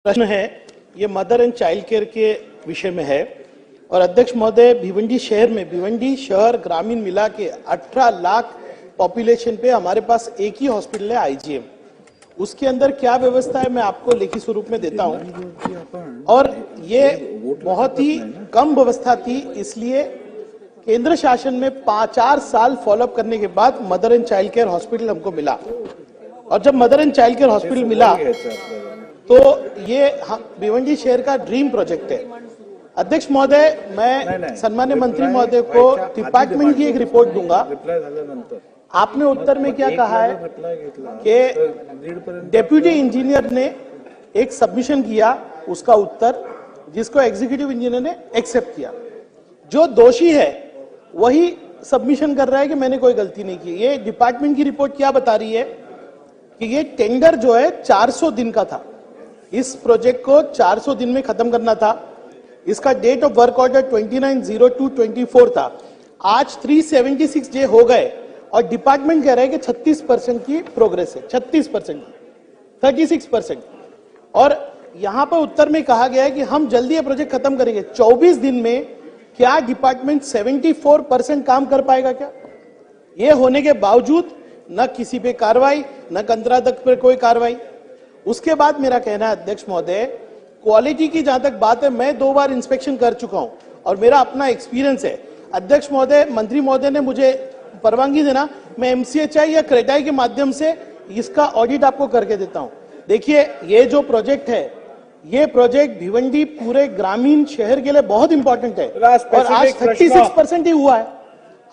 प्रश्न है ये मदर एंड चाइल्ड केयर के विषय में है और अध्यक्ष महोदय भिवंडी शहर में भिवंडी शहर ग्रामीण मिला के 18 लाख पॉपुलेशन पे हमारे पास एक ही हॉस्पिटल है आईजीएम। उसके अंदर क्या व्यवस्था है मैं आपको लिखित स्वरूप में देता हूं और ये बहुत ही कम व्यवस्था थी, इसलिए केंद्र शासन में 4 साल फॉलोअप करने के बाद mother and child care hospital हमको मिला और जब mother and child care hospital मिला तो ये भिवंडी शहर का ड्रीम प्रोजेक्ट है। अध्यक्ष महोदय, मैं सम्मान्य मंत्री महोदय को डिपार्टमेंट की एक रिपोर्ट दूंगा। आपने उत्तर में क्या कहा है कि डेप्यूटी इंजीनियर ने एक सबमिशन किया, उसका उत्तर जिसको एग्जीक्यूटिव इंजीनियर ने एक्सेप्ट किया। जो दोषी है वही सबमिशन कर रहा है कि मैंने कोई गलती नहीं की। ये डिपार्टमेंट की रिपोर्ट क्या बता रही है कि ये टेंडर जो है 400 दिन का था, इस प्रोजेक्ट को 400 दिन में खत्म करना था। इसका डेट ऑफ वर्क ऑर्डर 29/02/24 था। आज 376 डे हो गए और डिपार्टमेंट कह रहा है कि 36% की प्रोग्रेस है, 36% की 36%। और यहां पर उत्तर में कहा गया है कि हम जल्दी ये प्रोजेक्ट खत्म करेंगे 24 दिन में। क्या डिपार्टमेंट 74% काम कर पाएगा क्या? ये होने के बावजूद न किसी पे कार्रवाई, न कंत्राटक पर कोई कार्रवाई। उसके बाद मेरा कहना है अध्यक्ष महोदय, क्वालिटी की जहां तक बात है, मैं 2 बार इंस्पेक्शन कर चुका हूं और मेरा अपना एक्सपीरियंस है। अध्यक्ष महोदय, मंत्री महोदय ने मुझे परवानगी देना, मैं एमसीएचआई या क्रेडाई के माध्यम से इसका ऑडिट आपको करके देता हूं। देखिए, ये जो प्रोजेक्ट है, ये प्रोजेक्ट भिवंडी पूरे ग्रामीण शहर के लिए बहुत इंपॉर्टेंट है और आज 36% ही हुआ है।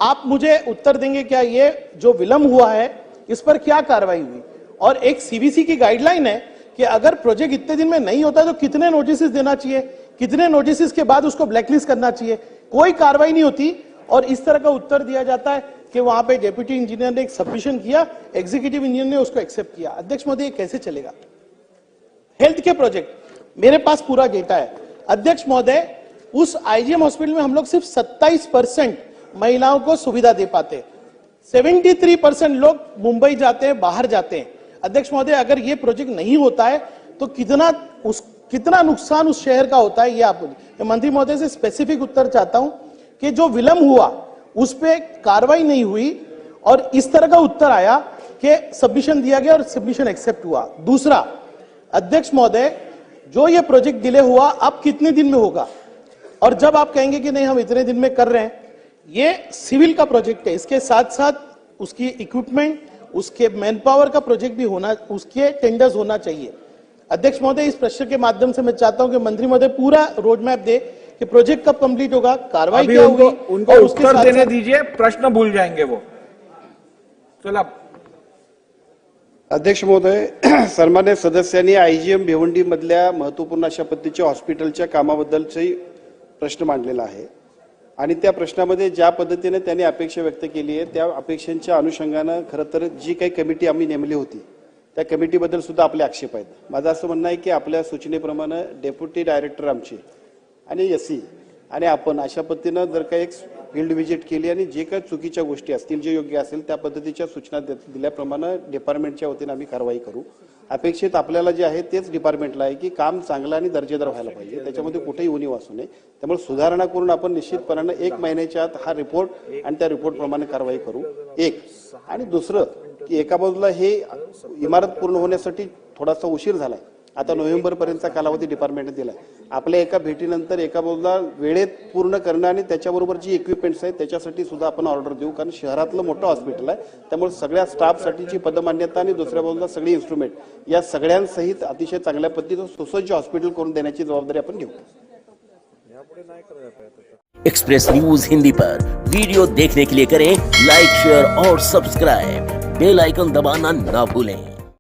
आप मुझे उत्तर देंगे क्या ये जो विलंब हुआ है इस पर क्या कार्रवाई हुई? और एक सीबीसी की गाइडलाइन है कि अगर प्रोजेक्ट इतने दिन में नहीं होता तो कितने नोटिस देना चाहिए, कितने नोटिस के बाद उसको ब्लैकलिस्ट करना चाहिए। कोई कार्रवाई नहीं होती और इस तरह का उत्तर दिया जाता है कि वहां पे डेप्यूटी इंजीनियर ने एक सबमिशन किया, एग्जीक्यूटिव इंजीनियर ने उसको एक्सेप्ट किया। अध्यक्ष महोदय, ये कैसे चलेगा? हेल्थ के प्रोजेक्ट मेरे पास पूरा डेटा है। अध्यक्ष महोदय, उस आईजीएम हॉस्पिटल में हम लोग सिर्फ 27% महिलाओं को सुविधा दे पाते, 73% लोग मुंबई जाते हैं, बाहर जाते हैं। अध्यक्ष महोदय, अगर ये प्रोजेक्ट नहीं होता है तो कितना नुकसान उस शहर का होता है, ये आप बोलिए। मंत्री महोदय से स्पेसिफिक उत्तर चाहता हूं कि जो विलंब हुआ उस पर कार्रवाई नहीं हुई और इस तरह का उत्तर आया कि सबमिशन दिया गया और सबमिशन एक्सेप्ट हुआ। दूसरा, अध्यक्ष महोदय, जो ये प्रोजेक्ट डिले हुआ अब कितने दिन में होगा? और जब आप कहेंगे कि नहीं हम इतने दिन में कर रहे हैं, ये सिविल का प्रोजेक्ट है, इसके साथ साथ उसकी इक्विपमेंट, उसके मैन पावर का प्रोजेक्ट भी होना, उसके टेंडर्स होना चाहिए। अध्यक्ष महोदय, इस प्रश्न के माध्यम से मैं चाहता हूं कि मंत्री महोदय पूरा रोड मैप दे कि प्रोजेक्ट कब कंप्लीट होगा, कार्रवाई क्या होगी, उनको उत्तर देने दीजिए, प्रश्न भूल जाएंगे वो। चला अध्यक्ष महोदय, सन्मान्य सदस्यांनी आयजीएम भिवंडी मधल्या महत्वपूर्ण अशा पद्धतीच्या हॉस्पिटलच्या कामाबद्दलचे प्रश्न मांडलेला आहे आणि त्या प्रश्नामध्ये ज्या पद्धतीने त्यांनी अपेक्षा व्यक्त केली आहे त्या अपेक्षांच्या अनुषंगाने खरं तर जी काही कमिटी आम्ही नेमली होती त्या कमिटीबद्दल सुद्धा आपले आक्षेप आहेत। माझं असं म्हणणं आहे की आपल्या सूचनेप्रमाणे डेप्युटी डायरेक्टर आमचे आणि एससी आणि आपण अशा पद्धतीने जर काही एक फील्ड व्हिजिट केली आणि जे काही चुकीच्या गोष्टी असतील, जे योग्य असेल त्या पद्धतीच्या सूचना दिल्याप्रमाणे डिपार्टमेंटच्या वतीने आम्ही कारवाई करू। अपेक्षित आपल्याला जे आहे तेच डिपार्टमेंटला आहे की काम चांगलं आणि दर्जेदार व्हायला पाहिजे, त्याच्यामध्ये कुठेही उणीव असू नये। त्यामुळे सुधारणा करून आपण निश्चितपणाने 1 महिन्याच्या आत हा रिपोर्ट आणि त्या रिपोर्ट प्रमाणे कारवाई करू। एक आणि दुसरं की एका बाजूला हे इमारत पूर्ण होण्यासाठी थोडासा उशीर झालाय, आता नोव्हेंबर पर्यंतचा कालावधी डिपार्टमेंटने दिलाय। आपल्या एका भेटीनंतर एका बाजूला वेळेत पूर्ण करणं आणि त्याच्याबरोबर जी इक्विपमेंट्स आहेत त्याच्यासाठी सुद्धा आपण ऑर्डर देऊ, कारण शहरातलं मोठं हॉस्पिटल आहे, त्यामुळे सगळ्या स्टाफसाठीची पदमान्यता आणि दुसऱ्या बाजूला सगळी इन्स्ट्रुमेंट या सगळ्यांसहित अतिशय चांगल्या पद्धतीचं सुसज्ज हॉस्पिटल करून देण्याची जबाबदारी आपण घेऊ। एक्सप्रेस न्यूज हिंदी पर वीडियो देखने के लिए करें लाइक, शेयर और सब्सक्राइब। बेल आइकन दबाना ना भूलें।